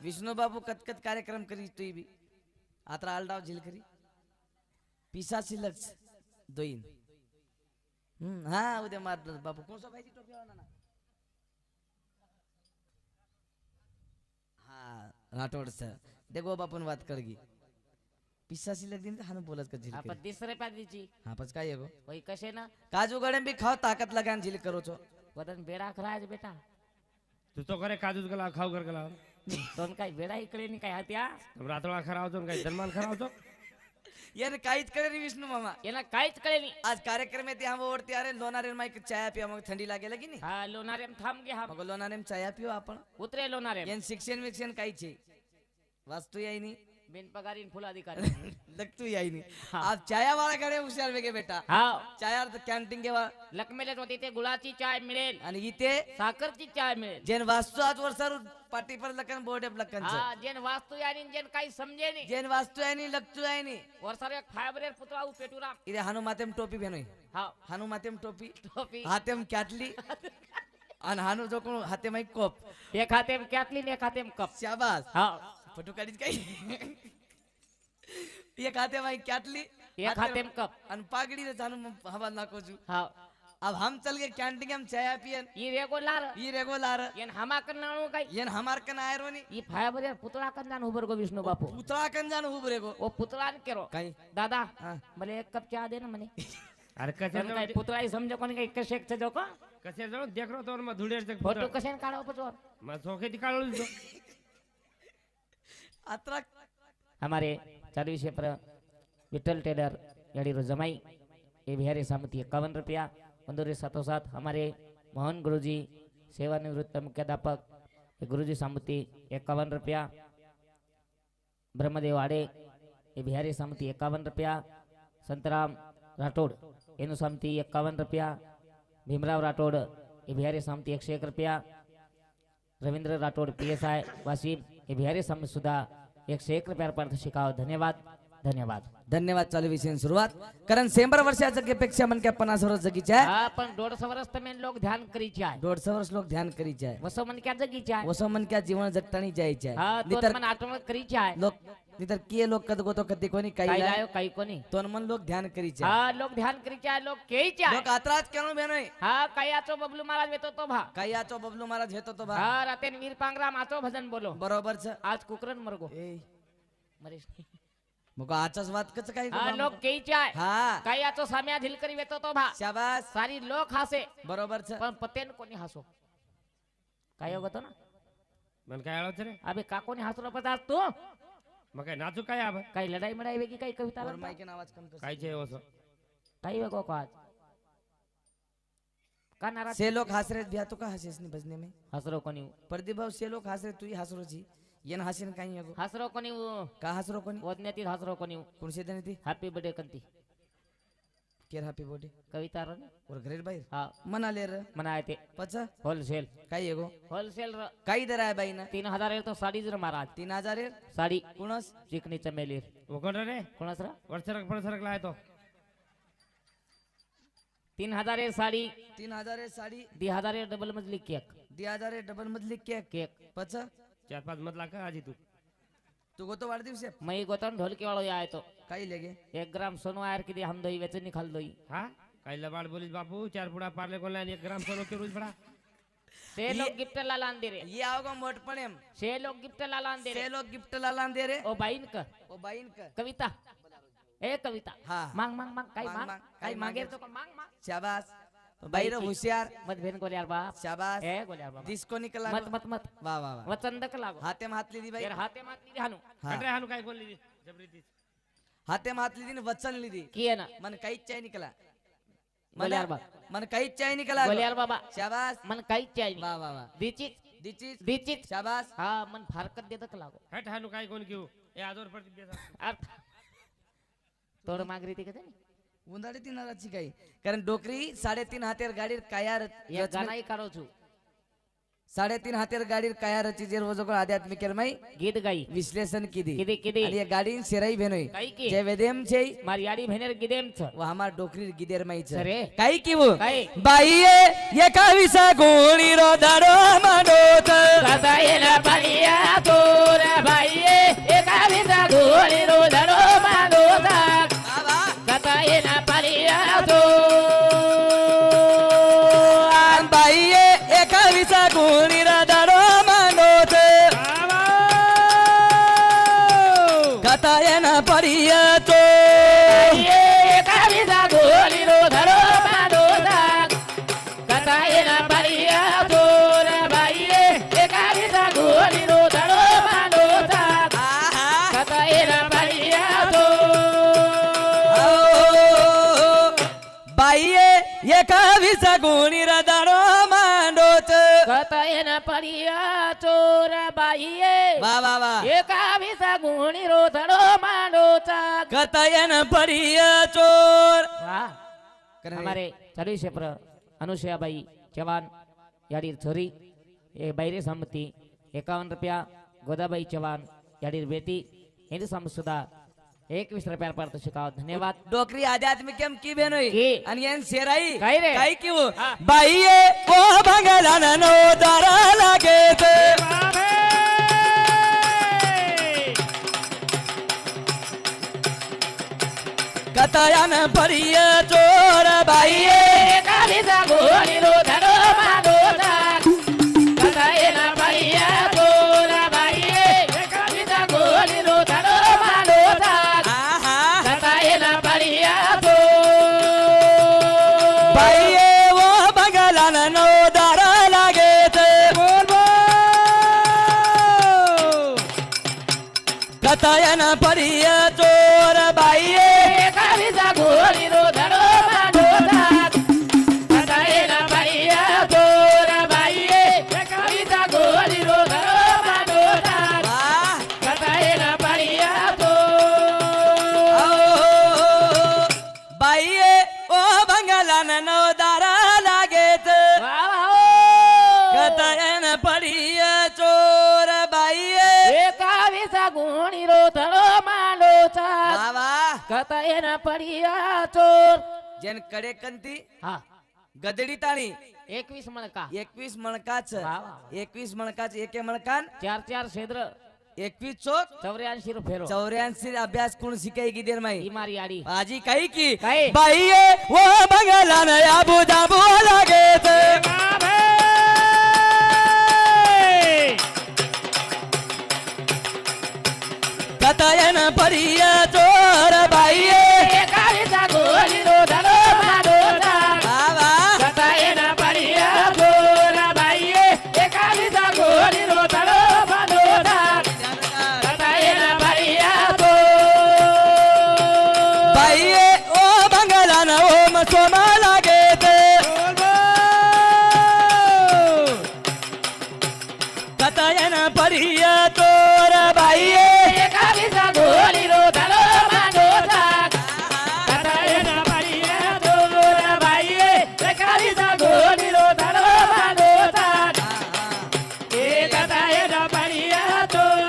विष्णू बाबू कतकत कार्यक्रम करी तुई भी आत्रा आलडाव झील करी पिसाची लक्ष दोईन हाँ उद्या मार बाबू कौन सा भाई जी टोपी वाला ना हाँ राठौड़ सर देखो बापून बात करगी पिसाची लग दिन हानु बोलत का झील आपण करी 30 रुपयात द्यायची हाँ पच काय गो वही कसे ना काजू गडम भी खाओ ताकत लगान झील करो छो वदन बेडा खराज बेटा तू तो करे काजूच गला खाऊ कर गला दोन काय बेडा इकडे नि काय हात्या रातोळा खरावतो काही जन्मान खरावतो यार काहीच करे नाही विष्णू मामा याला काहीच कळे नाही आज कार्यक्रम येते हम ओढते अरे लोणारे माईक चाया पिया मग थंडी लागेल की नाही हा लोणारेम थांब गे हा मग लोणारे चाया पिऊ आपण उतरे लोणारेम यान शिक्षण विक्षण काहीच आहे वास्तू याई नाही बिन पगारीन फुल अधिकारी लगतू याई नहीं आप चाया वाला कडे हुशार वेगे बेटा हा चाया कॅन्टीन के लकमेले होती ते गुळाची चाय मिळेल आणि इथे साखरची चाय मिळेल जेन वास्तू आज वर्षार पाटी पर लकन बोर्ड लकन हा जेन वास्तू यानी जेन काही समजे नाही जेन वास्तू आहे नी लगतू आहे नी वर्षार एक फायबरेर पुतळा उ पेटुरा इथे हानु मातेम टोपी भेनोय हा हानु मातेम टोपी टोपी हातेम कॅटली आणि हानु जो कोण हाते माई कोप एक हातेम कॅटली एक हातेम कप शाबास हा फोटो काढीच काही एक हाते माई कॅटली एक हातेम कप आणि पागडी रे जानु हवा नाको छु हा अब हम चल गए कैंटीन हम चाय पियन ई रेगुलर ये रेगुलर येन हमा करनाणो काय येन हमार कन आयरोनी ई फायबरेर पुतळा कंदान उबर गो विष्णू बापू पुतळा कन जान उब रेगो ओ पुतळा केरो काही दादा हा. मला एक कप चहा दे ना म्हणे अरे कसे पण काय पुतळा समजो कोणी काही कसे जो का कसे जाऊ देख रो तो मग धुळेर से फोटो कसे काढाव पचवर मग सोखे ती काढू तो अत्रा हमारे सर्विस पर विठल टेलर यड़ी जमाई ये बिहारी सामती 51 रुपया पंदोरी साथों साथ हमारे मोहन गुरुजी सेवानिवृत्त मुख्याध्यापक गुरुजी सामती 51 रुपया ब्रह्मदेव आड़े ये बिहारी सामती 51 रुपया संतराम राठौड़ एनु सामती 51 रुपया भीमराव राठौड़ ये बिहारी सामती 101 रुपया रविंद्र राठौड़ PSI वासिम ये बिहारी सामती सुधा 101 रुपया पर शिकाव धन्यवाद धन्यवाद धन्यवाद चालू विषय सुरुवात कारण 100 वर्षाच्या जगेपेक्षा मन काय 50 वर्ष जगीचे आहे हा पण 150 वर्ष तमेन लोग ध्यान करीचे आहे 150 वर्ष लोक ध्यान करीचे आहे वसो मन क्या जगीचे आहे वसो मन क्या जीवन जगतानी जायचे हा आहे तो नितर मन आठवण करीचे आहे लोक नितर किए लोक कद गोतो कदी कोणी काही काही लाय लायो काही कोणी तोन मन लोक ध्यान करीचे आहे हा लोग ध्यान करीचे आहे लोग केईचे आहे लोक आत्राज केनो बेनोय हा काही आचो बबलू महाराज येतो तो भा काही आचो बबलू महाराज हेतो तो बा हा रातेन वीर पांगराम आचो भजन बोलो बरोबर छ आज कुकरन मरगो ए मरेश मग आचाच वात कच काही हा लोग केईचे आहे हा काही आचो साम्या धिलकरी येतो तो भा शाबास सारी लोक हासे बरोबर छ पण पतेन कोणी हसो काय होतो ना मन काय आळत रे अबे का कोणी हसलो पदार्थ तू मग काय नाचू काय आब काही लढाई मडाई वेगळी काही कविता और रचता? माइक के आवाज कम कर काय छे ओसो काही वेगळं का आज का नाराज से लोग हंस रहे बिया तो का हंसेस नहीं बजने में हसरो कोणी प्रदीप भाऊ से लोग हंस रहे तू ही हंस रो जी येन हसीन काही है हसरो कोणी का हंस रो कोणी वदनेती हसरो कोणी कोण से देने थी हॅपी बर्थडे कंती केर हैप्पी बर्थडे कविता रन और घरेर बाहेर हा मना ले रे मनाय ते पचा होलसेल काही है गो होलसेल काही दर आहे बाई ना 3000 आहे तो साडी जर महाराज 3000 है साडी कुणस चिकनी चमेली वो कोण रे कोणास रा वर्षरक पडसरक लाय तो 3000 आहे साडी 3000 है साड़ी 2000 आहे डबल मजली केक 2000 है डबल मधली केक केक पचा 4-5 मधला का आजी तू तू गो तो वाढदिवस आहे मई गोतन ढोलकी वाळो आहे तो काही लेगे 1 ग्राम सोनो आयर किती हम दही वेचनी खाल दही हा काय लबाड बोलीस बापू 4 पुडा पार्ले कोण लाय 1 ग्राम सोनो के रोज पडा से लोग गिफ्ट ला लान दे रे ये आओगा मोटपणे से लोग गिफ्ट ला लान दे रे से लोग गिफ्ट ला लान दे रे ओ बाईन का ओ बाईन का कविता ए कविता हा मांग मांग मांग काही मांग, मांग मांग, काही काही मागेर मागेर. तो का मांग मांग शाबास बाई रे होशियार मत भेन गोल्यार बाप शाबास ए गोल्यार बाप डिस्को निकला मत मत मत वाह वाह वाह वचंदक लागो हाते में हाथ लीदी बाई यार हाते मात ली हानु हाँ. अरे हानु काय बोलली जबरीती हाते में हाथ लीदी ने वचन लीदी किए ना मन कई चाय निकला गोल्यार बाप मन कई चाय निकला गोल्यार बाबा शाबास मन काही चाहिए वाह वाह वाह दीचित दिचित दीचित शाबास हा मन फारकत देतक लागो हट हानु काय कोण घेऊ ए आजवर पडती बेसा अर्थ तोड मागरी ती कधी उंदाडी तीन हजारची काही कारण डोकरी 3.5 हातेर गाडीर कायार ये गानाई काढो छु 3.5 हातेर गाडीर काया रची जे रोज आध्यात्मिक माई गीत गाई विश्लेषण किदी किदी किदी आणि गाडी शिराई भेनोय काही की जे वेदेम छे मारी याडी भेनेर गिदेम छ व हमार डोकरी गिदेर माई छे सरे काही की वो काही बाई ये काविसा गोळी रो दाडो माडोत सदा येला बलिया तोर પડીએ તો એકા વિસા ગોલી રો ધરો માંડો થાક કથા એના પડિયા ચોર ભાઈએ એકા વિસા ગોલી રો ધરો માંડો થાક આહા કથા એના પડિયા ચોર બાઈએ એક વિસા ગુણી રદાડો માંડો છે કથા એના પડિયા ચોર ભાઈએ વાહ વાહ વાહ એકા વિસા ગોળી રો ધરો માંડો થાક કતયન પડીએ ચોર વાહ કરે. हमारे सर्विस पर अनुसयाबाई चौहान याडीर छोरी ए बैरे सम्मति 51 रुपया गोदाबाई चौहान याडीर बेटी हिंदू सम सुधा 21 रुपया पारितोषिक धन्यवाद ડોકરી આધ્યાત્મિક કેમ કી બેનોય કી. અને એન શેરાઈ કઈ રે? કઈ કેવું હા. બાઈએ ઓ બંગલાના નો દારા લાગે છે કતયન પડીએ ચોર બાઈએ एका विसा गोली रो धरो मांडो थाक कथा एना पडिया चोर भाईए एका विसा गोली रो धरो मांडो थाक આહા कथा एना पडिया चोर બાઈએ ઓ બંગલાના નો દારા લાગે છે કતયન પડીએ ચોર બાઈએ एका विसा गोली रो धरो मांडो थाक कथा एना पडिया चोर भाईए एका विसा गोली रो धरो मांडो थाक વાહ कथा एना पडिया चोर બાઈએ ઓ બંગલાના નો દારા લાગે છે કતયન પડીએ ચોર બાઈએ એકાવીસા ગુણી રો ધરો માંડો થાક વાહ વાહ કથા એના પડિયા ચોર જેન કડે કંતી હા ગદડી તાણી 21 મણકા 21 મણકા છે વાહ, વાહ, વાહ. 21 મણકા છે એકે મણકાન 4 છેદ્ર 21 ચોક 84 રો ફેરો 84 અભ્યાસ કોણ શીખાઈ ગીદેર માં ઈ મારી આડી આજી કઈ કી કઈ? બાઈએ ઓ બંગલાને આબુ જાબુ લાગે છે કતયન પડીએ ચોર બાઈએ એકાવીસા ગોલી રો ધરો માંડો થાક વાહ વાહ કથા એના પડિયા ચોર ભાઈએ એકાવીસા ગોલી રો ધરો માંડો થાક કથા એના પડિયા ચોર બાઈએ ઓ બંગલાને ઓમ સોમા લાગે છે કતયન પડીએ ચોર બાઈએ એકાવીસા ગોલી રો ધરો માંડો થાક કથા એના પડિયા ચોર ભાઈએ એકાવીસા ગોલી રો ધરો માંડો થાક એ કથા એના પડિયા ચોર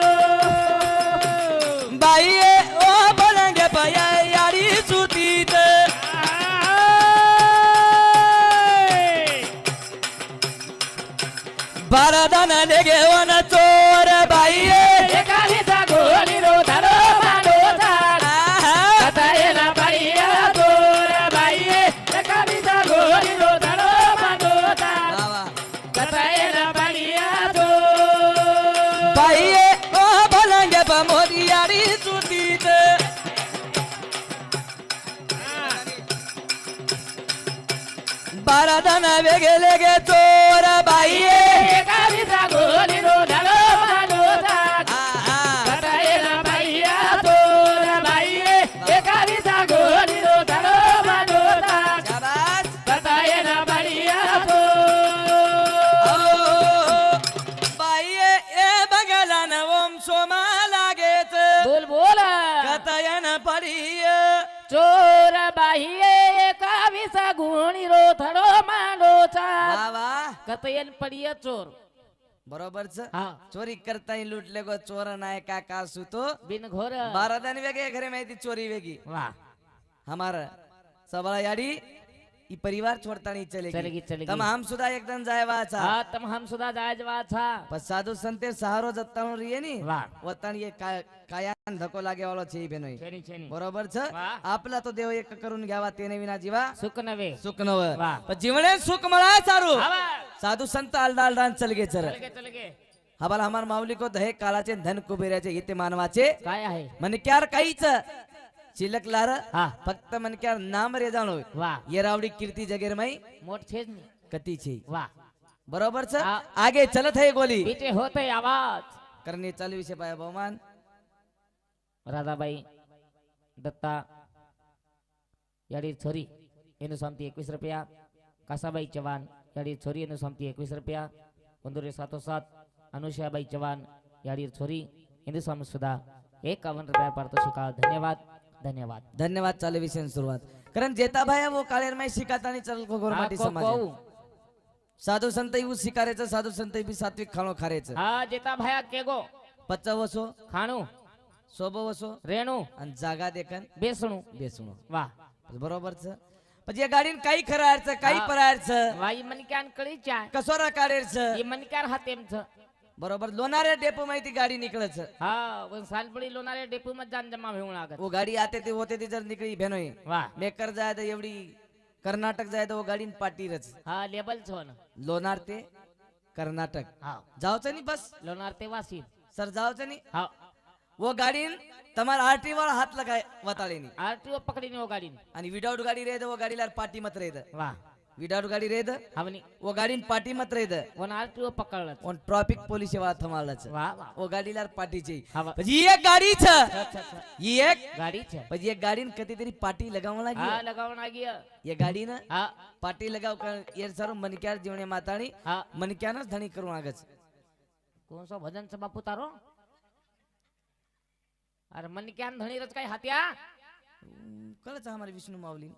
બાઈએ ઓ પલંગે પયા યારી સુતી છે ભરદન લેગે વન ચોર બાઈએ એકાવીસા ગોલી રો ધરો માંડો થાક આહા કથા એના પડિયા ચોર ભાઈએ એકાવીસા ગોલી રો ધરો માંડો થાક વાહ વાહ કથા એના પડિયા ચોર બાઈએ ઓ પલંગે પ મોરી યારી સુતી છે ભરદન વેગે લેગે ચોર બાઈએ એકાવીસા ગોલી રો ધરો માંડો થાક આહા કથા એના પડિયા ચોર ભાઈએ એકાવીસા ગોલી રો ધરો માંડો થાક શાબાશ કથા એના પડિયા ચોર ઓ બાઈએ એ બંગલાને ઓમ સોમા લાગે છે બોલ બોલ કતયન પડીએ ચોર બાહીએ એકાવીસા ગુણી રો ધરો માંડો થાક વાહ વાહ કતયન પડિયા ચોર બરોબર છે હા ચોરી કરતા લૂંટ લેગો ચોર નાય કાકા સુતો બિન ઘોર બારાદાની વેગે ઘરે માહિતી ચોરી વેગી વાહ हमारा सबळा याडी ई परिवार छोड़ता नहीं चलेगी, चलेगी चलेगी. तम हम सुद्धा एकदम जायवाचा હા તમ હમ સુધા જાયજવા છા पण साधू संते सहारो जत्तानो रिये नी વાહ वतन ये कायान धक्को लागे वालो छे बेनोय છેની છેની बरोबर छ वाह. आपला तो देव एक करून घ्यावा तेने विना जीवा સુખ નવે सुख नव वाह. पण जीवने सुख मला सारू આવા साधू संत आलडा आलडान चलगे चर ચલગે ચલગે हवाला हमार माऊली को दहे काळाचे धन कुबेराचे इथे मानवाचे काय आहे मनक्यार काहीच शिल्लक लार हा फक्त मनक्यार नाम रे जाणो वा येरावडी कीर्ती जगेरमई मोठ छेज नाही कती छे वा बरोबर छ हा. आगे चलत है गोली पीछे होते आवाज करणे चालू विषय पाया बहुमान રાધાબાઈ દત્તા યાડી છોરી એનું સામતી 21 રૂપિયા કાસાબાઈ ચવાન યાડી છોરી એનું સામતી 21 રૂપિયા બંદુરે સાથોસાથ અનુષાબાઈ ચવાન યાડી છોરી એનું સામ સુધા 51 રૂપિયા પારિતોષિક ધન્યવાદ ધન્યવાદ धन्यवाद चालू विषय सुरुवात कारण जेता भाई वो काळेर मै शिकातानी चल को गोरमाटी समाज साधू संत यू शिकारेचं साधू संत बी सात्विक खाणो खारेचं હા જેતા ભાયા કેગો 50 વસો ખાણું 100 વસો રેણું आणि जागा देखन બેસણું बेसणो વાહ बरोबर छ પછી એ ગાડીન કઈ ખરાયર કઈ પરાયર छ વાઈ મનક્યાન કળી ચાય कसोरा काढेर छ એ મનક્યાર હાતેમ છે बरोबर लोणारे डेपो माहिती गाडी निकळे छ હા વન સાલપડી લોનારે ડેપુ માં જાન જમા भेवून लागत वो गाडी आते ते होते ती जर निकळी भेनोय વાહ मेकर जाय तर एवढी कर्नाटक जाय तर वो गाडीन पाटीरच હા લેબલ છો ને लोणार ते कर्नाटक હા जावचं नाही बस લોનાર તે વાસી सर जावचं नाही હા वो गाडीन તમાર આરટી વાળા હાથ લગાય વતાળીની આરટીઓ પકડીને ઓ ગાડી आणि विदाउट गाडी રહે તો वो गाडीला पाटी मत રહે વાહ विदाउट गाडी રહે तो હવની वो गाडीन पाटी मत રહે વન આરટીઓ પકડलं और ट्रॅफिक पोलीस सेवा थमाळच વાહ વાહ वो गाडीला पाटी ची હા વાહ. પછી एक गाडी छ अच्छा अच्छा ही एक ગાડી છે પછી એક ગાડીन कधीतरी पाटी लगावं હા लागी લગાવણ આ ગયા ये गाडीन હા पाटी लगाव ये सर मनक्यार जीवने माताणी હા मनक्यानच धणी करून આગच કોણ સો ભજન છે બાપુ તારો અરે મન ક્યાં ધણી રચ કઈ હાત્યા कळच हमारे विष्णू माऊली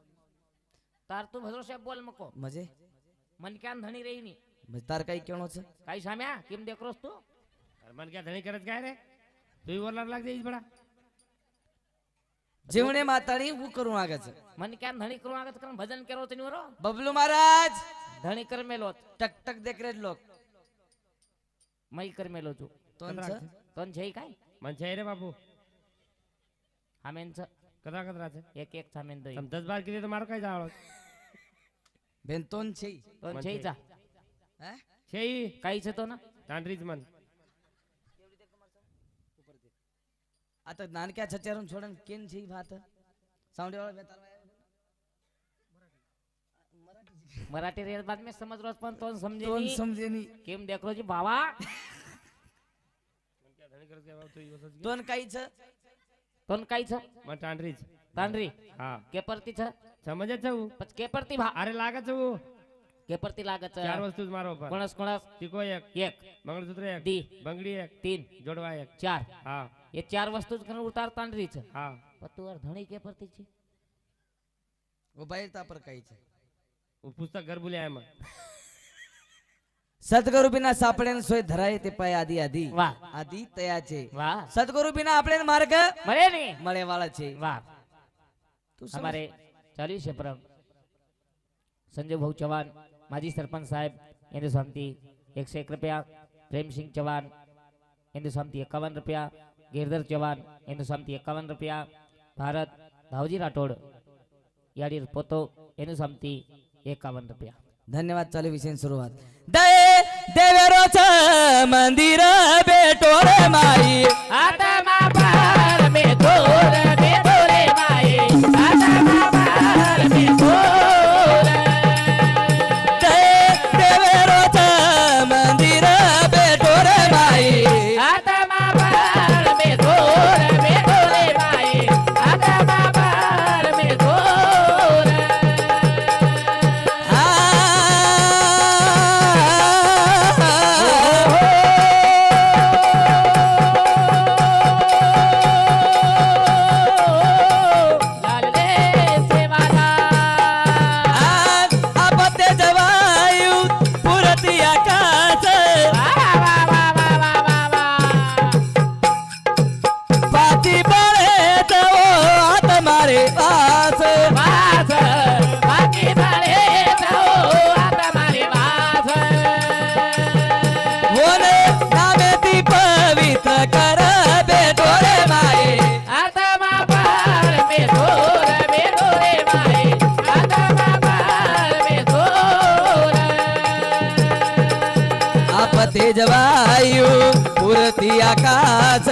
તાર તું ભજરો સાહેબ બોલ મકો मजे મન ક્યાં ધણી રહી ની म्हणजे तार काही केवढं छ કઈ સામ્યા કેમ દેખરોસ તું अरे मन क्या धनी करत काय रे तू बोलणार लाग जाईस बडा जीवने माताणी वो करून આગच મન ક્યાં ધણી કરું આગત કરન ભજન કરો તની વરો बबलू महाराज ધણી કર મેલો टक टक देख रे लोक મઈ કર મેલો છું तोन छ તન છે ઈ કાઈ मन छे रे बाबू હામેન છે कदा कदा छे એક એક સામેન દઈ तम 10 बार किती तो मारो काय जावळ बेन तोन छै તન મન છે છે. જા हैं छे કાઈ છે તો ના तांडरीच मन आता नानक्या छच्यारून छोडन केन छै भात सावंडे वाला बेतार મરાઠી રેલ બાદ મે સમજ રોજ પણ તોન સમજે तोन ની समजे नी કેમ દેખરો જી બાવા मन क्या धनी करत काय बाबू तू योसच तोन काही छ તન કાઈ છે मन तांडरीच તાંડરી हा કે પરતી છે समजत छऊ પછી કે પરતી ભા अरे लागत छऊ કે પરતી લાગત છે चार वस्तूच मारो पर કોણસ કોણસ टिको एक એક मंगळसूत्र एक दी बंगडी एक तीन जोडवा एक ચાર हा એ ચાર વસ્તુ જ કને ઉતાર તાંડરી છે हा પતું વાર ધણી કે પરતી છે वो बाहेर तापर काही छ वो पुस्तक घर बुले आहे मग सद्गुरु बिना सापडेन सोय धराय ते पाय आधी आधी વાહ आधी तयाचे વાહ सद्गुरु बिना आपले मार्ग મળે ને મળે વાળા છે વાહ तू हमारे चालू છે પરમ સંજય ભાऊ ચવાન માજી સરપંચ સાહેબ એની શાંતિ 101 રૂપિયા પ્રેમસિંહ ચવાન એની શાંતિ 51 રૂપિયા गिरधर चव्हाण એનું શાંતિ 51 રૂપિયા ભારત ભાવજી રાઠોડ યાડીર પોતો એનું શાંતિ 51 રૂપિયા धन्यवाद चालू विषय सुरुवात दे देवेरोच मंदिर बेटो रे माई आत्मा पार में तोर में तोरे माई आत्मा पार में तोर दे देवेरोच मंदिर बेटो रे माई आत्मा पार में तोरे माई आत्मा पार में तोर लाल रे सेवाला आपते जवायु तेज वायू पुरती आकाश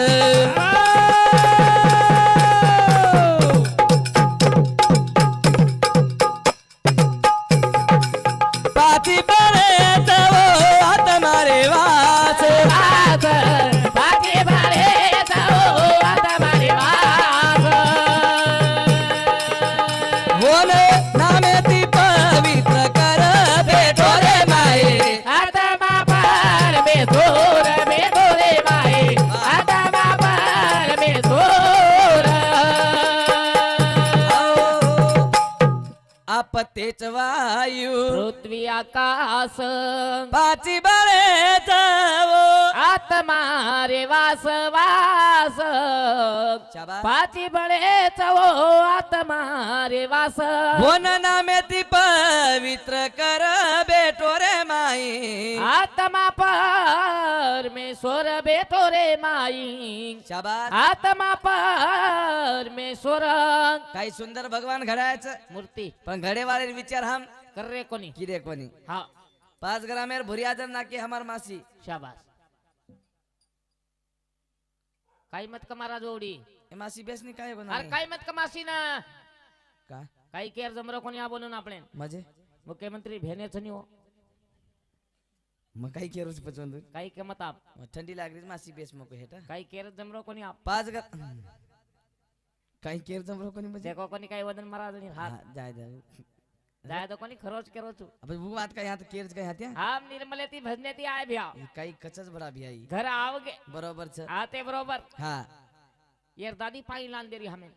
पाची बळे तव आत्मा रे वास होन नामे ती पवित्र कर भेटो रे माये आपतेच वायू पृथ्वी आकाश पाची बळे तव आत्मा रे वास वास शाबास. पाची बळे चवो आत्मा रे वास होन नामे ती पवित्र कर भेटो रे माई आत्मा परमेश्वर बेटो रे माई शाबास. आत्मा परमेश्वर काही सुंदर भगवान घडायचं मूर्ती पण घडेवाले विचार हम कर रे कोणी किरे कोणी हा 5 ग्रामेर भुरियादर नाके हमार मासी शाबास काही मत कमारा जोडी એ માસી બેસ ની કાય अरे બનાવે काही मत कमासी ना का काही केर जमरो कोणी आ बोलून आपण मजे मुख्यमंत्री भेने छनी हो मग काही केरू छ पचवंद काही किंमत आप ठंडी लाग रही मासी बेस मको हेटा काही केर जमरो कोणी आप 5 ग्राम काही केर जमरो कोणी मजे देखो कोणी काही वदन मरा जणी हात जाय जाय जाय तो कोणी खरोच करो तू अब वो बात का यहाँ तो केर का हात्या हम निर्मलेती भजनेती आए भ्या काही कचच बडा भी आई घर आवगे बरोबर छ आते बरोबर हा यार दादी पाणी लान देरी हमें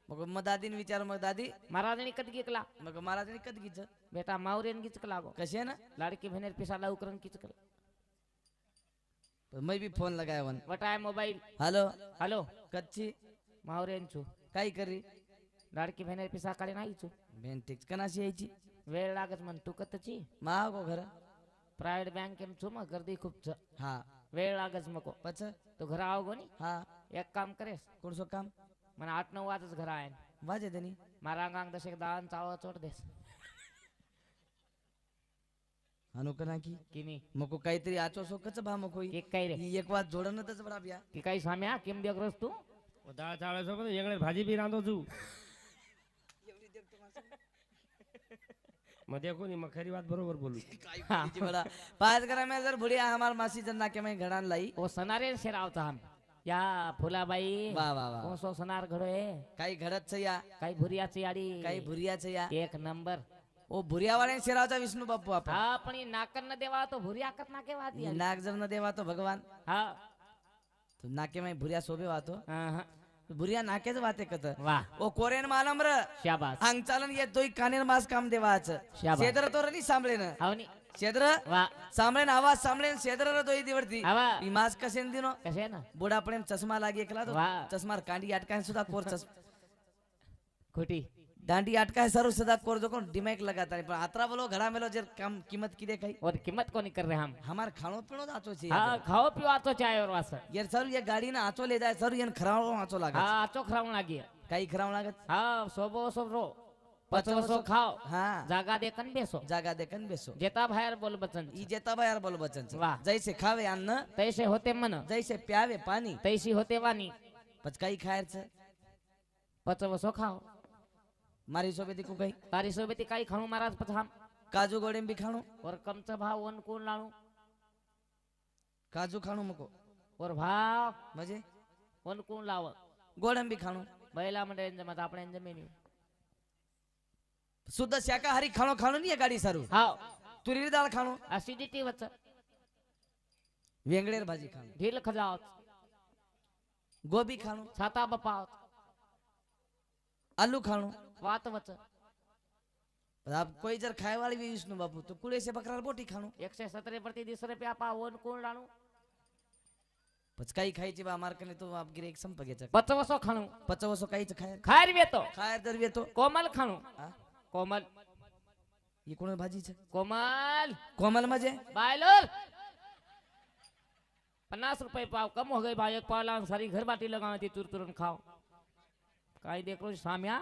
मग दादीने विचार मग दादी महाराजनी कद गिकला मग महाराजांनी कद गीच बेटा मावरेन गिचकला गो कसे ना लाडकी बहनेर पिसाला उकरन किचकल मैं भी फोन लगाया वन वटाय मोबाईल हेलो हॅलो कच्ची मावरेन छु काही करी लाडकी बहनेर पिसा काढे नाही छु बेन टिक्स कनाशी यायची वेळ लागत म्हण तू कतची मागो घर प्रायव्हेट बँक एम छु मग गर्दी खूप छ हा वेळ लागत मको पच तो घर आव गोनी हा एक काम करेस कोणसो काम મને 8-9 વાજે ઘર આય वाजे देनी મારા ગાંગ દશેક દાન ચાવ ચોટ દેસ अनुकना की કિની मको काहीतरी आचो सो कच भा मको કેક કાઈ રે ही एक વાત જોડनच बडा बिया કે કાઈ સામે આ કેમ દેખરસ તું દાળ ચાળે છો પણ એંગળે ભાજી બી રાંધો છું मैं देखो नहीं मैं खरी बात बरोबर बोलू काहीची बडा 5 ग्राम जर बुढिया हमार मासी जन्ना के मैं घडान लाई ओ सनारे शेरावता हम या फुलाबाई वाह वाह वाह कोसो सनार घडो ए काही घडत छ या काही भुरियाची आडी काही भुरिया छ या एक नंबर ओ भुरिया वाले शिरावचा विष्णू बाप्पू आपण हा पण ई नाकन न देवा तो भुरिया कत ना के वाती नाक जर न देवा तो भगवान हा तो नाके में भुरिया शोभे वातो हा भुरिया नाकेच वाते कत वाह ओ कोरेन मालम र शाबास अंग चालन ये दोई कानेर मास काम देवाच शाबास. शेदर तो रनी सांभळेन हावनी शेदर वाह सांभळेन आवाज सांभळेन शेदर र दोई दिवरती आवा ई मास कसेन दिनो कसे ना बुडा पण चष्मा लागी एकला तो वाह. चष्मार कांडी अटकाय सुद्धा कोर खोटी दांडी अटकाय सर सुद्धा कोर जो कोण डिमैक लगाता नहीं पर आत्रा बोलो घड़ा मेलो जर कम कीमत किदे कई और कीमत को नहीं कर रहे हम हमार खाणो पीणो आचो छे हाँ खाओ पियो आचो चाय और वास यार सर ये गाड़ी ना आचो ले जाए सर ये खरावो आचो लागे हाँ आचो खराव लागी काही खराव लागत हाँ सोबो सोबरो पचवसो खाओ हाँ जागा दे कन बेसो जागा देखन बेसो जेता भायर बोल बचन ई जेता बा यार बोल बचन छे. वाह. जैसे खावे अन्न तैसे होते मन जैसे प्यावे पानी तैसी होते वानी पच काही खायर छे पचवसो खाओ मारी सोबेती को काही तारी सोबती काही खाणू महाराज पछाम काजू गोडेम बी खाणो और कमच भाव वन कोण लाणू काजू खाणो मको और भाव म्हणजे वन कोण लाव गोडेम बी खाणो बैला मंडळ जमत આપણે જમીન शुद्ध शाकाहारी खाणो खाणो नहीं है गाड़ी सारू हाव तुरीर दाल खाणो एसिडिटी वच वेंगड़ेर भाजी खाणो ढील खजावत गोभी खाणो छाता बपावत आलू खाणो वात वच अब कोई जर खाए वाली भी विष्णु बापू तो कुड़े से बकरा बोटी खाणो 117 प्रति 20 रुपया पा वन कोण लाणू पच काही खायची बा मार्कने तो आप गिरे एक संपगेचा पचवसो खाणू पचवसो काहीच खायर खायर वेतो खायर दर येतो कोमल खाणू हा? कोमल ये कोण भाजी छे कोमल कोमल मजे बायलोर 50 रुपए पाव कम हो गए भाई एक पाव लांग सारी घर बाटी लगाती तुर तुरंत खाओ काई देख लो सामिया